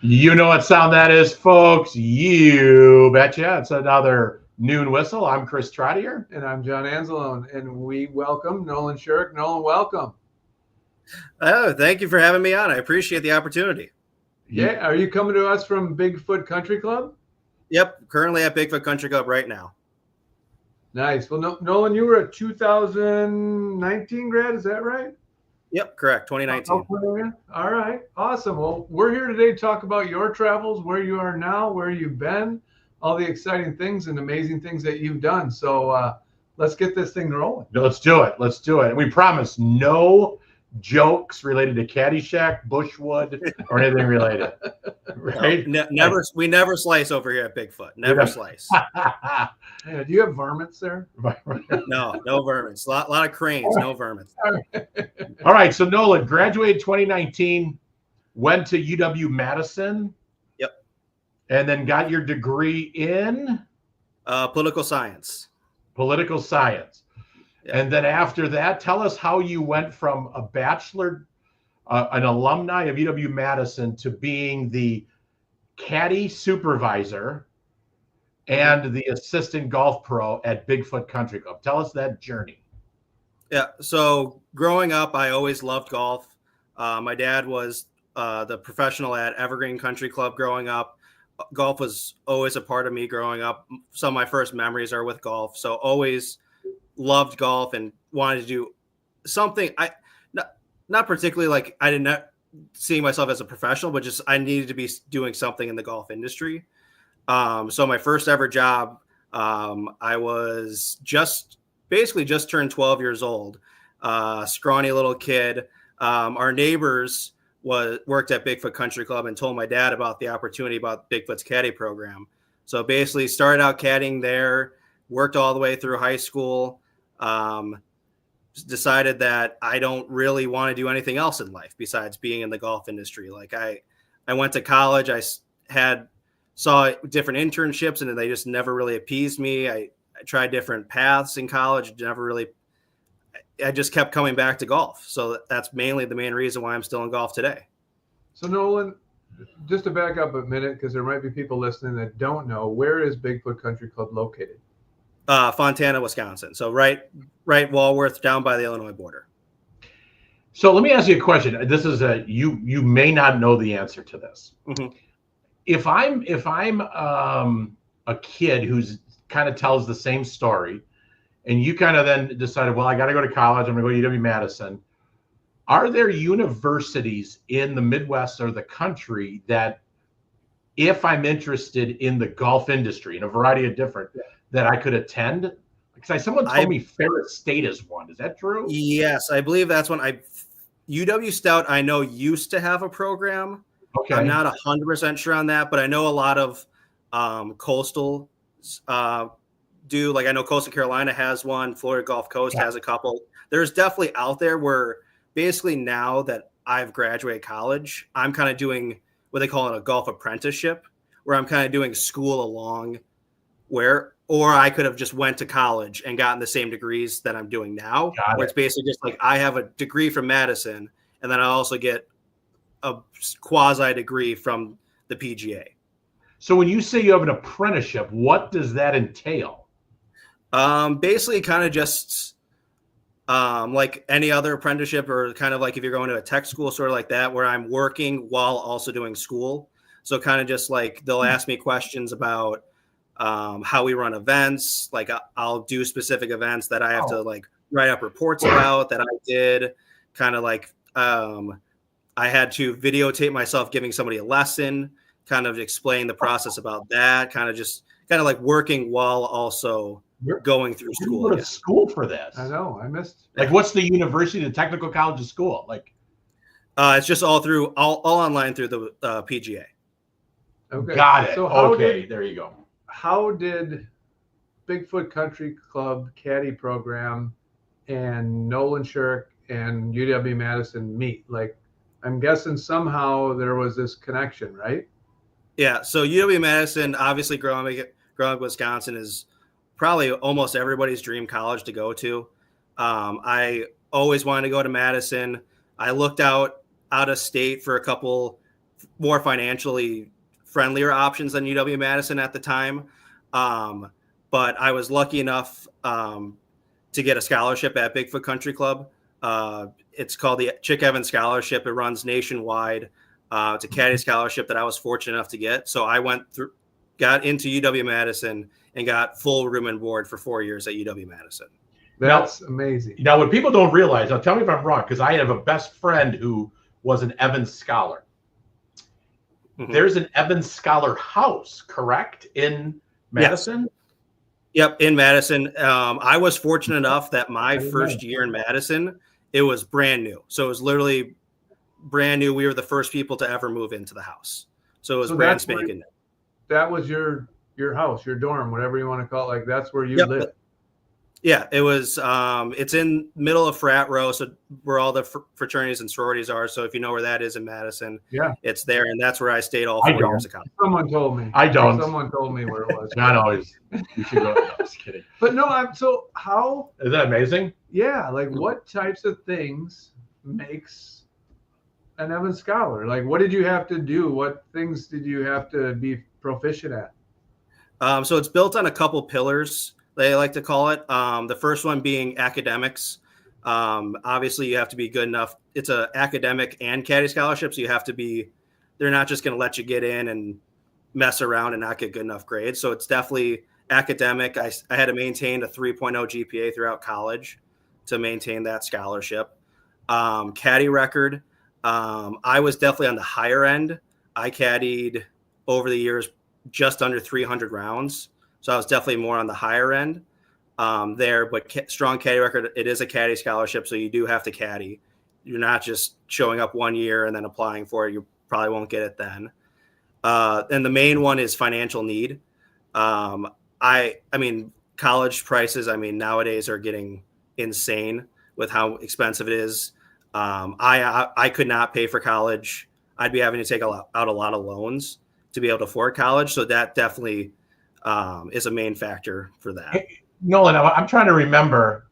You know what sound that is, folks. You betcha. It's another Noon Whistle. I'm Chris Trottier. And I'm John Anzalone. And we welcome Nolan Shirk. Nolan, welcome. Oh, thank you for having me on. I appreciate the opportunity. Yeah. Are you coming to us from Bigfoot Country Club? Yep. Currently at Bigfoot Country Club right now. Nice. Well, Nolan, you were a 2019 grad. Is that right? Yep, correct. 2019. All right. Awesome. Well, we're here today to talk about your travels, where you are now, where you've been, all the exciting things and amazing things that you've done. So let's get this thing rolling. Let's do it. Let's do it. And we promise no jokes related to Caddyshack, Bushwood, or anything related. Right? We never slice over here at Bigfoot. Never slice. Yeah, do you have varmints there? No varmints. A lot of cranes, no varmints. All right. So Nolan graduated 2019, went to UW-Madison. Yep. And then got your degree in political science. Political science. Yep. And then after that, tell us how you went from a bachelor, an alumni of UW-Madison, to being the caddy supervisor and the assistant golf pro at Bigfoot Country Club. Tell us that journey. Yeah. So growing up, I always loved golf. My dad was the professional at Evergreen Country Club growing up. Golf was always a part of me growing up. Some of my first memories are with golf. So always loved golf and wanted to do something. Not particularly like I did not see myself as a professional, but just I needed to be doing something in the golf industry. So my first ever job, I was basically just turned 12 years old, scrawny little kid. Our neighbors worked at Bigfoot Country Club and told my dad about the opportunity about Bigfoot's caddy program. So basically started out caddying there, worked all the way through high school, decided that I don't really want to do anything else in life besides being in the golf industry. Like I went to college, I saw different internships and they just never really appeased me. I tried different paths in college, I just kept coming back to golf. So that's mainly the main reason why I'm still in golf today. So Nolan, just to back up a minute, because there might be people listening that don't know, where is Bigfoot Country Club located? Fontana, Wisconsin. So right Walworth, down by the Illinois border. So let me ask you a question. This is you may not know the answer to this. Mm-hmm. If I'm a kid who's kind of tells the same story, and you kind of then decided, well, I got to go to college. I'm going to go to UW-Madison. Are there universities in the Midwest or the country that, if I'm interested in the golf industry, in a variety of different, that I could attend? Because someone told me Ferris State is one. Is that true? Yes, I believe that's one. UW Stout, I know, used to have a program. Okay. I'm not 100% sure on that, but I know a lot of coastal do. Like I know Coastal Carolina has one. Florida Gulf Coast has a couple. There's definitely out there where basically now that I've graduated college, I'm kind of doing what they call it a golf apprenticeship, where I'm kind of doing school along or I could have just went to college and gotten the same degrees that I'm doing now. Where it's basically just like I have a degree from Madison, and then I also get a quasi degree from the PGA. So when you say you have an apprenticeship, what does that entail? Basically kind of just like any other apprenticeship, or kind of like if you're going to a tech school, sort of like that, where I'm working while also doing school. So kind of just like they'll ask me questions about how we run events. Like I'll do specific events that I have to like write up reports about that I did. Kind of like I had to videotape myself giving somebody a lesson, kind of explain the process about that, kind of like working while also going through school. You go to school for this. I know. I missed. Like, what's the university, the technical college of school? Like, it's just all online through the PGA. Okay. Got it. So there you go. How did Bigfoot Country Club caddy program and Nolan Shirk and UW-Madison meet? Like, I'm guessing somehow there was this connection, right? Yeah. So UW-Madison, obviously growing up in Wisconsin, is probably almost everybody's dream college to go to. I always wanted to go to Madison. I looked out of state for a couple more financially friendlier options than UW-Madison at the time. But I was lucky enough to get a scholarship at Bigfoot Country Club. It's called the Chick Evans Scholarship. It runs nationwide. It's a caddy scholarship that I was fortunate enough to get. So I got into UW-Madison and got full room and board for 4 years at UW-Madison. That's amazing. Now, what people don't realize, now tell me if I'm wrong, because I have a best friend who was an Evans Scholar. Mm-hmm. There's an Evans Scholar house, correct, in Madison? Yep, in Madison. I was fortunate enough that my first year in Madison, it was brand new. So it was literally brand new. We were the first people to ever move into the house. So it was brand spanking new. That was your house, your dorm, whatever you want to call it. Like that's where you lived. Yeah, it was. It's in middle of frat row, so where all the fraternities and sororities are. So if you know where that is in Madison, it's there, and that's where I stayed all 4 years of college. Someone told me. I don't. Someone told me where it was. Not always. You should go. No, I was kidding. But no, so how? Is that amazing? Yeah, like what types of things makes an Evans Scholar? Like, what did you have to do? What things did you have to be proficient at? So it's built on a couple pillars, they like to call it. The first one being academics. Obviously, you have to be good enough. It's an academic and caddy scholarship, so you have to be. They're not just going to let you get in and mess around and not get good enough grades. So it's definitely academic. I had to maintain a 3.0 GPA throughout college to maintain that scholarship. Caddy record. I was definitely on the higher end. I caddied over the years just under 300 rounds. So I was definitely more on the higher end there, but strong caddy record. It is a caddy scholarship, so you do have to caddy. You're not just showing up 1 year and then applying for it. You probably won't get it then. And the main one is financial need. I mean, college prices, nowadays are getting insane with how expensive it is. I could not pay for college. I'd be having to take out a lot of loans to be able to afford college. So that definitely is a main factor for that. Hey, Nolan, I'm trying to remember,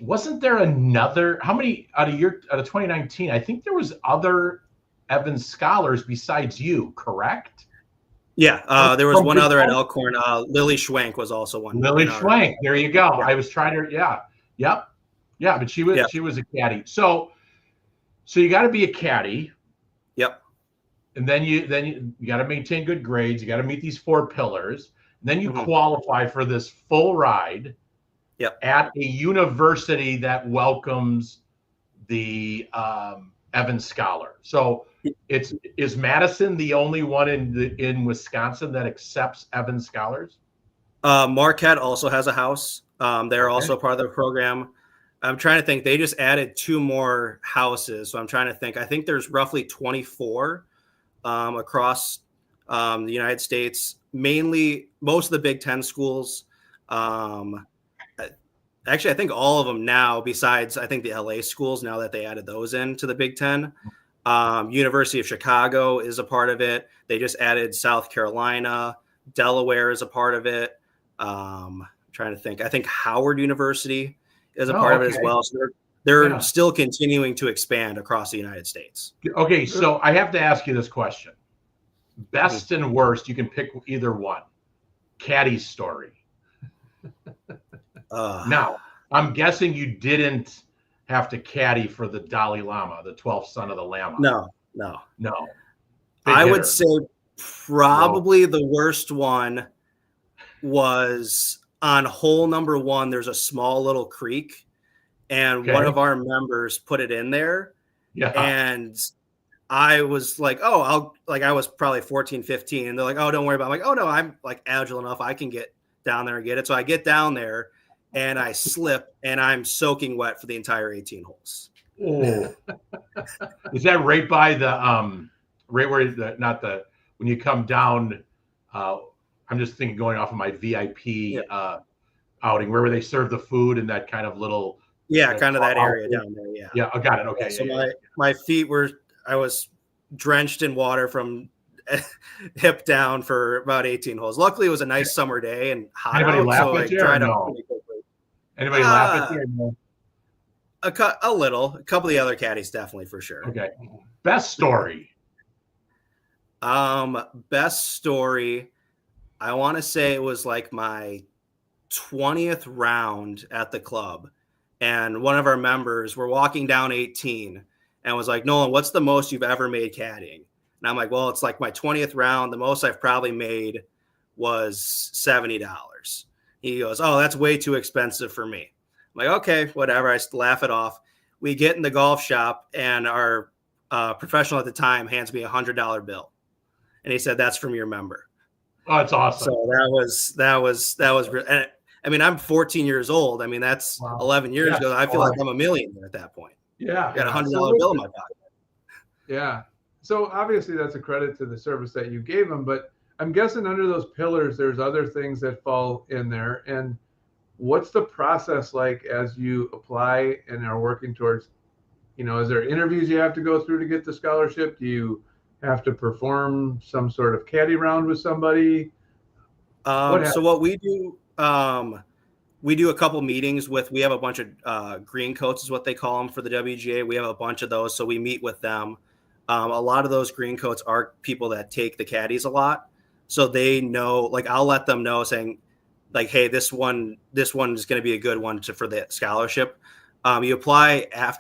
wasn't there another, how many out of 2019? I think there was other Evans Scholars besides you, correct? Yeah, there was one other at Elkhorn. Lily Schwank was also one. Lily Schwank, there you go. Yeah. I was trying to, yeah, but she was a caddy. So you got to be a caddy. Yep. And then you got to maintain good grades. You got to meet these 4 pillars. And then you qualify for this full ride at a university that welcomes the Evans Scholar. So is Madison the only one in Wisconsin that accepts Evans Scholars? Marquette also has a house. They're also part of the program. I'm trying to think. They just added 2 more houses. So I'm trying to think. I think there's roughly 24 across the United States. Mainly, most of the Big Ten schools. Actually, I think all of them now, besides I think the LA schools, now that they added those into the Big Ten. University of Chicago is a part of it. They just added South Carolina. Delaware is a part of it. I'm trying to think. I think Howard University is a part of it as well. So they're still continuing to expand across the United States. Okay, so I have to ask you this question. Best and worst, you can pick either one. Caddie's story. Now, I'm guessing you didn't have to caddy for the Dalai Lama, the 12th son of the Lama. No. I would say probably the worst one was on hole number 1. There's a small little creek, and one of our members put it in there. Yeah. And I was like, I was probably 14, 15. And they're like, oh, don't worry about it. I'm like, oh, no, I'm like agile enough. I can get down there and get it. So I get down there and I slip and I'm soaking wet for the entire 18 holes. Oh. Is that right by the, right where when you come down, I'm just thinking going off of my VIP outing, where they serve the food in that kind of little. Yeah, kind of that area down there. Yeah. Yeah. I got it. Okay. So my feet I was drenched in water from hip down for about 18 holes. Luckily, it was a nice summer day and hot. Anybody laugh at you? No. Anybody laugh at you? No? A little. A couple of the other caddies, definitely, for sure. Okay. Best story. Best story. I want to say it was like my 20th round at the club. And one of our members, we're walking down 18 and was like, Nolan, what's the most you've ever made caddying? And I'm like, well, it's like my 20th round. The most I've probably made was $70. He goes, oh, that's way too expensive for me. I'm like, okay, whatever. I laugh it off. We get in the golf shop and our professional at the time hands me $100 bill. And he said, that's from your member. Oh, that's awesome. So that was and I mean, I'm 14 years old. I mean, that's 11 years ago. I feel like I'm a millionaire at that point. Yeah. I got $100 bill in my pocket. Yeah. So obviously that's a credit to the service that you gave them, but I'm guessing under those pillars, there's other things that fall in there. And what's the process like as you apply and are working towards, is there interviews you have to go through to get the scholarship? Do you have to perform some sort of caddy round with somebody? So what we do, we do a couple meetings we have a bunch of green coats is what they call them for the WGA. We have a bunch of those. So we meet with them. A lot of those green coats are people that take the caddies a lot. So they know, like, I'll let them know saying like, hey, this one is going to be a good one for the scholarship. You apply I'm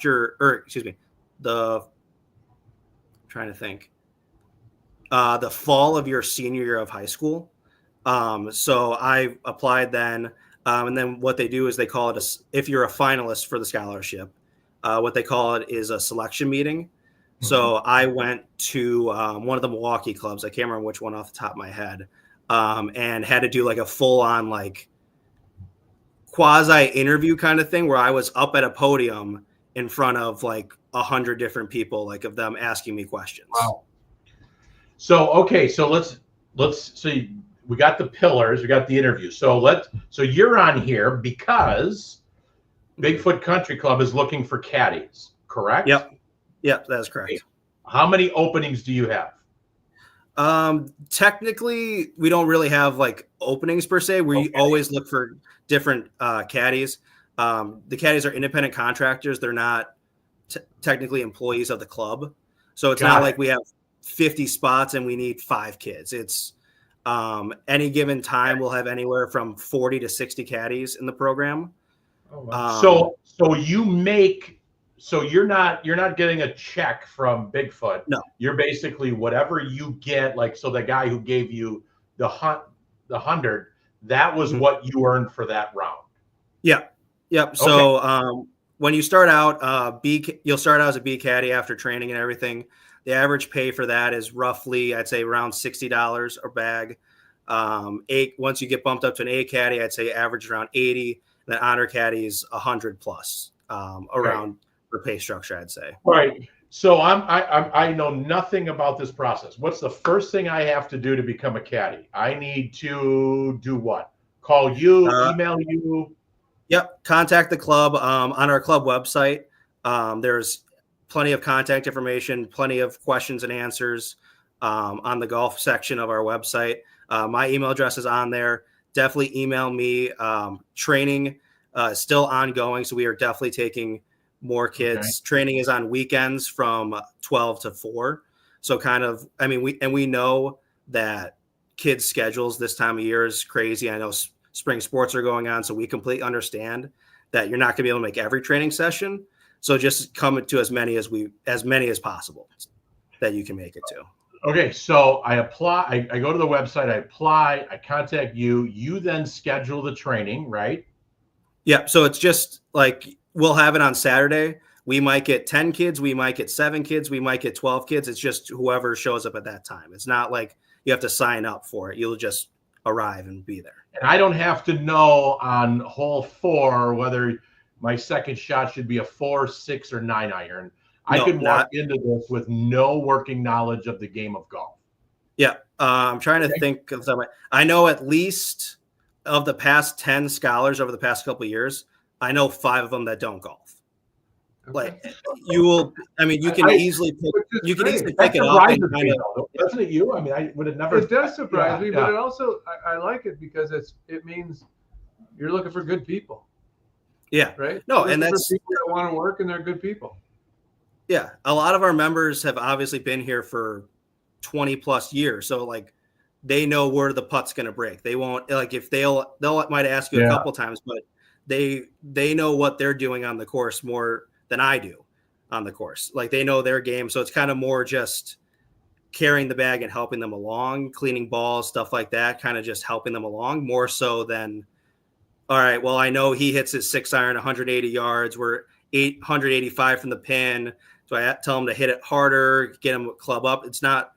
trying to think. The fall of your senior year of high school. So I applied then. And then what they do is they call it if you're a finalist for the scholarship, what they call it is a selection meeting. Mm-hmm. So I went to one of the Milwaukee clubs. I can't remember which one off the top of my head. And had to do like a full on like quasi interview kind of thing where I was up at a podium in front of like 100 different people, like of them asking me questions. Wow. So, okay. So let's see. We got the pillars, we got the interview. So you're on here because Bigfoot Country Club is looking for caddies, correct? Yep, that's correct. Okay. How many openings do you have? Technically, we don't really have like openings per se. We always look for different caddies. The caddies are independent contractors. They're not technically employees of the club. So it's not like we have 50 spots and we need 5 kids. It's any given time we'll have anywhere from 40 to 60 caddies in the program. Oh, wow. So you're not getting a check from Bigfoot. No, you're basically whatever you get. Like, so the guy who gave you the 100, that was what you earned for that round. Yeah. Yep. Okay. So when you start out, you'll start out as a B caddy after training and everything. The average pay for that is roughly, I'd say, around $60 a bag. Once you get bumped up to an A caddy, I'd say average around 80. And then honor caddies 100 plus around for pay structure, I'd say. All right. So I know nothing about this process. What's the first thing I have to do to become a caddy? I need to do what? Call you, email you? Yep. Contact the club on our club website. There's plenty of contact information, plenty of questions and answers on the golf section of our website. My email address is on there. Definitely email me. Training is still ongoing, so we are definitely taking more kids. Okay. Training is on weekends from 12 to 4. So we know that kids' schedules this time of year is crazy. I know spring sports are going on, so we completely understand that you're not going to be able to make every training session. So just come to as many as possible that you can make it to. Okay, so I apply. I go to the website. I apply. I contact you. You then schedule the training, right? Yeah. So it's just like we'll have it on Saturday. We might get 10 kids. We might get 7 kids. We might get 12 kids. It's just whoever shows up at that time. It's not like you have to sign up for it. You'll just arrive and be there. And I don't have to know on hole 4 whether my second shot should be a 4, 6, or 9 iron. I could walk into this with no working knowledge of the game of golf. Yeah. I'm trying to think of something. I know at least of the past 10 scholars over the past couple of years, I know 5 of them that don't golf. Okay. Like you can easily pick it up. Doesn't it you? I mean, I would have never. It does surprise me, but it also, I like it because it means you're looking for good people. Yeah. Right. No, and that's people that want to work and they're good people. Yeah. A lot of our members have obviously been here for 20 plus years. So like they know where the putt's going to break. They won't, like, if they'll might ask you a couple times, but they know what they're doing on the course more than I do on the course. Like they know their game. So it's kind of more just carrying the bag and helping them along, cleaning balls, stuff like that, kind of just helping them along more so than, all right, well, I know he hits his 6-iron 180 yards. We're 885 from the pin. So I tell him to hit it harder, get him club up. It's not,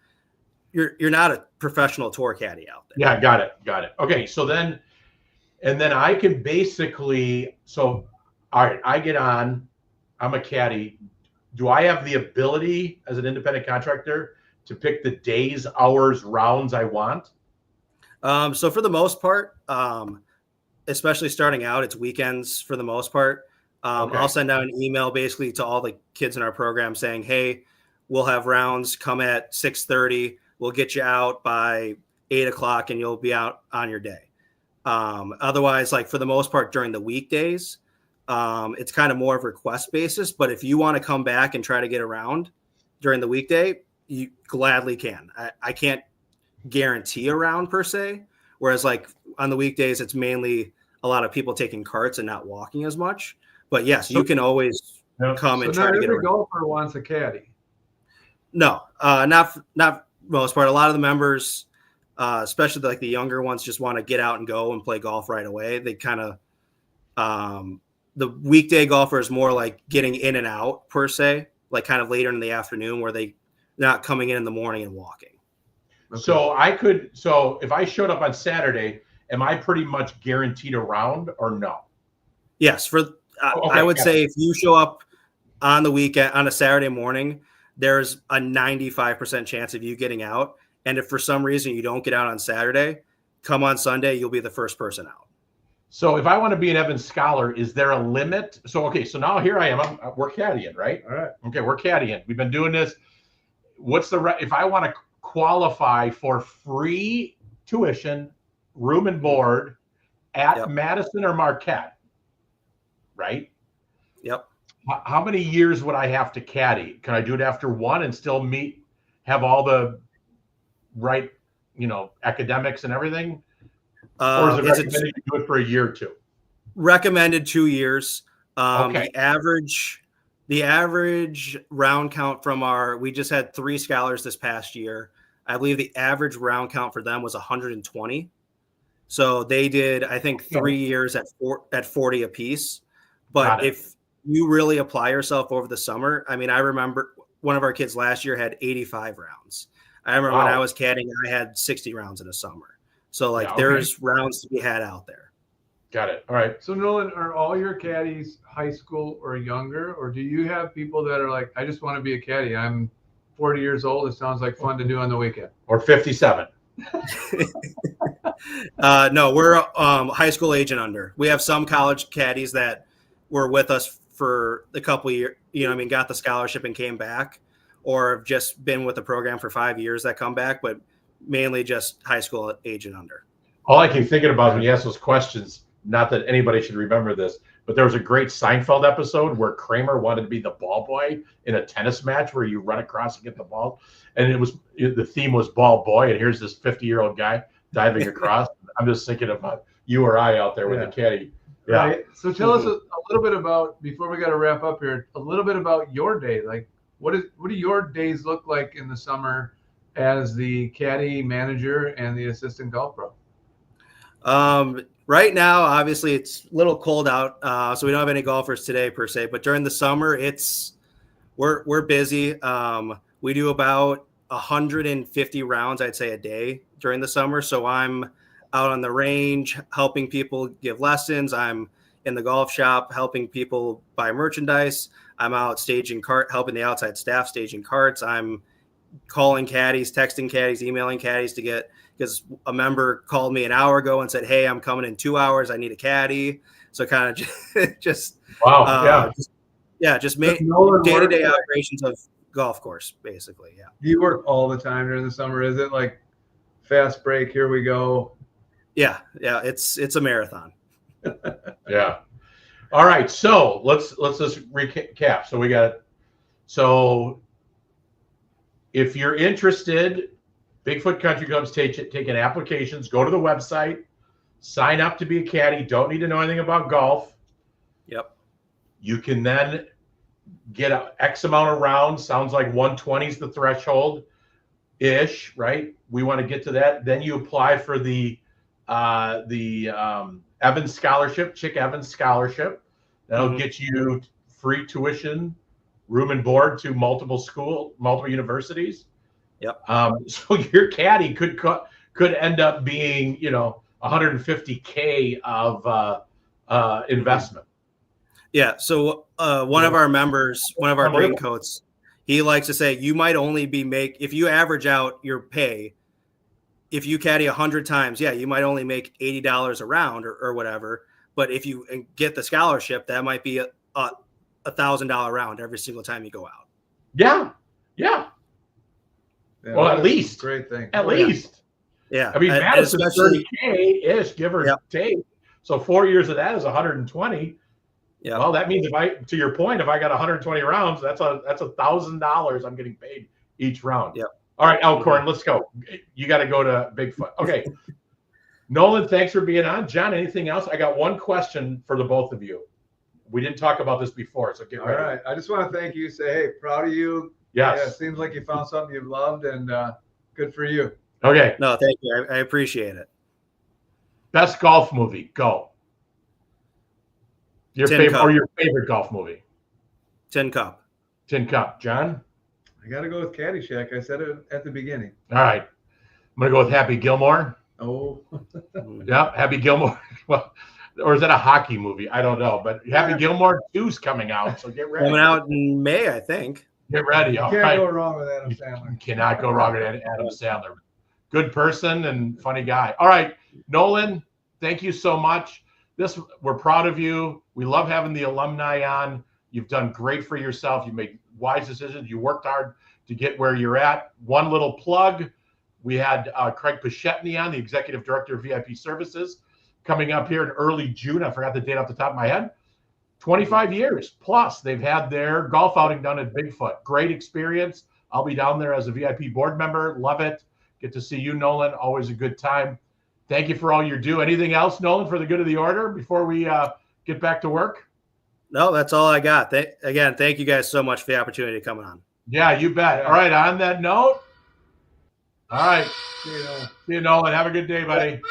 you're not a professional tour caddy out there. Yeah, got it. Okay, so then, and then I can basically, so, all right, I get on, I'm a caddy. Do I have the ability as an independent contractor to pick the days, hours, rounds I want? So for the most part, especially starting out, it's weekends for the most part. Okay. I'll send out an email basically to all the kids in our program saying, hey, we'll have rounds, come at 6:30. We'll get you out by 8 o'clock and you'll be out on your day. Otherwise, like for the most part during the weekdays, it's kind of more of a request basis. But if you want to come back and try to get around during the weekday, you gladly can. I can't guarantee a round per se. Whereas like on the weekdays, it's mainly a lot of people taking carts and not walking as much. But yes, you can always come and try to get around. Not every golfer wants a caddy. No, not most part. A lot of the members, especially like the younger ones, just want to get out and go and play golf right away. They kind of the weekday golfer is more like getting in and out per se, like kind of later in the afternoon where they're not coming in the morning and walking. Okay. So if I showed up on Saturday, am I pretty much guaranteed a round or no? Yes. I would say if you show up on the weekend, on a Saturday morning, there's a 95% chance of you getting out. And if for some reason you don't get out on Saturday, come on Sunday, you'll be the first person out. So if I want to be an Evans Scholar, is there a limit? So now here I am. We're caddying, right? All right. Okay, we're caddying. We've been doing this. What's if I want to qualify for free tuition, room and board at Madison or Marquette, right? Yep. How many years would I have to caddy? Can I do it after one and still have all the right, academics and everything? Or is it recommended to do it for a year or two? Recommended 2 years. Okay. The average round count we just had 3 scholars this past year. I believe the average round count for them was 120. So they did, I think, 3 years at 40 apiece. But if you really apply yourself over the summer, I mean, I remember one of our kids last year had 85 rounds. I remember when I was caddying, I had 60 rounds in a summer. So there's rounds to be had out there. Got it. All right. So Nolan, are all your caddies high school or younger, or do you have people that are like, I just want to be a caddy. I'm 40 years old. It sounds like fun to do on the weekend. Or 57. No, we're high school age and under. We have some college caddies that were with us for a couple of years, got the scholarship and came back, or have just been with the program for 5 years that come back, but mainly just high school age and under. All I keep thinking about when you ask those questions, not that anybody should remember this, but there was a great Seinfeld episode where Kramer wanted to be the ball boy in a tennis match where you run across and get the ball. And the theme was ball boy. And here's this 50-year-old guy diving across. I'm just thinking about you or I out there with the caddy. Yeah. Right. So tell us a little bit about, before we got to wrap up here, a little bit about your day. Like what do your days look like in the summer as the caddy manager and the assistant golf pro? Right now, obviously, it's a little cold out, so we don't have any golfers today per se. But during the summer, we're busy. We do about 150 rounds, I'd say, a day during the summer. So I'm out on the range helping people give lessons. I'm in the golf shop helping people buy merchandise. I'm out helping the outside staff staging carts. I'm calling caddies, texting caddies, emailing caddies because a member called me an hour ago and said, hey, I'm coming in 2 hours. I need a caddy. So kind of just make day-to-day operations of golf course, basically. Yeah. Do you work all the time during the summer? Is it like fast break? Here we go. Yeah. It's a marathon. Yeah. All right. So let's just recap. So we got, so if you're interested Bigfoot Country Club's taking applications. Go to the website, sign up to be a caddy. Don't need to know anything about golf. Yep. You can then get a X amount of rounds. Sounds like 120 is the threshold ish, right? We want to get to that. Then you apply for the Evans Scholarship, Chick Evans Scholarship. That'll get you free tuition, room and board to multiple universities. Yep. So your caddy could end up being, $150K of investment. Yeah. So one of our members, one of our green coats, he likes to say you might only if you average out your pay, if you caddy 100 times, you might only make $80 a round or whatever. But if you get the scholarship, that might be a $1,000 round every single time you go out. Yeah. Well, at least. Great thing. At least. Yeah. I mean, Madison 30K-ish, give or take. So 4 years of that is 120. Yeah. Well, that means to your point, if I got 120 rounds, that's $1,000 I'm getting paid each round. Yeah. All right, Elkhorn, let's go. You got to go to Bigfoot. Okay. Nolan, thanks for being on. John, anything else? I got one question for the both of you. We didn't talk about this before, so get ready. All right. I just want to thank you. Say, hey, proud of you. Yes. Yeah, it seems like you found something you've loved, and good for you. Okay. No, thank you. I appreciate it. Best golf movie, go. Your favorite golf movie? Tin Cup. Tin Cup. John? I got to go with Caddyshack. I said it at the beginning. All right. I'm going to go with Happy Gilmore. Oh. Yeah, Happy Gilmore. Well, or is that a hockey movie? I don't know. But Happy Gilmore 2's coming out, so get ready. Coming out in May, I think. Get ready. You can't go wrong with Adam Sandler. You cannot go wrong with Adam Sandler. Good person and funny guy. All right, Nolan, thank you so much. We're proud of you. We love having the alumni on. You've done great for yourself. You made wise decisions. You worked hard to get where you're at. One little plug. We had Craig Pachetny on, the Executive Director of VIP Services, coming up here in early June. I forgot the date off the top of my head. 25 years plus they've had their golf outing done at Bigfoot. Great experience. I'll be down there as a VIP board member. Love it. Get to see you, Nolan. Always a good time. Thank you for all you do. Anything else, Nolan, for the good of the order before we get back to work? No, that's all I got. Again, thank you guys so much for the opportunity to come on. Yeah, you bet. All right, on that note, all right. See you, Nolan. Have a good day, buddy.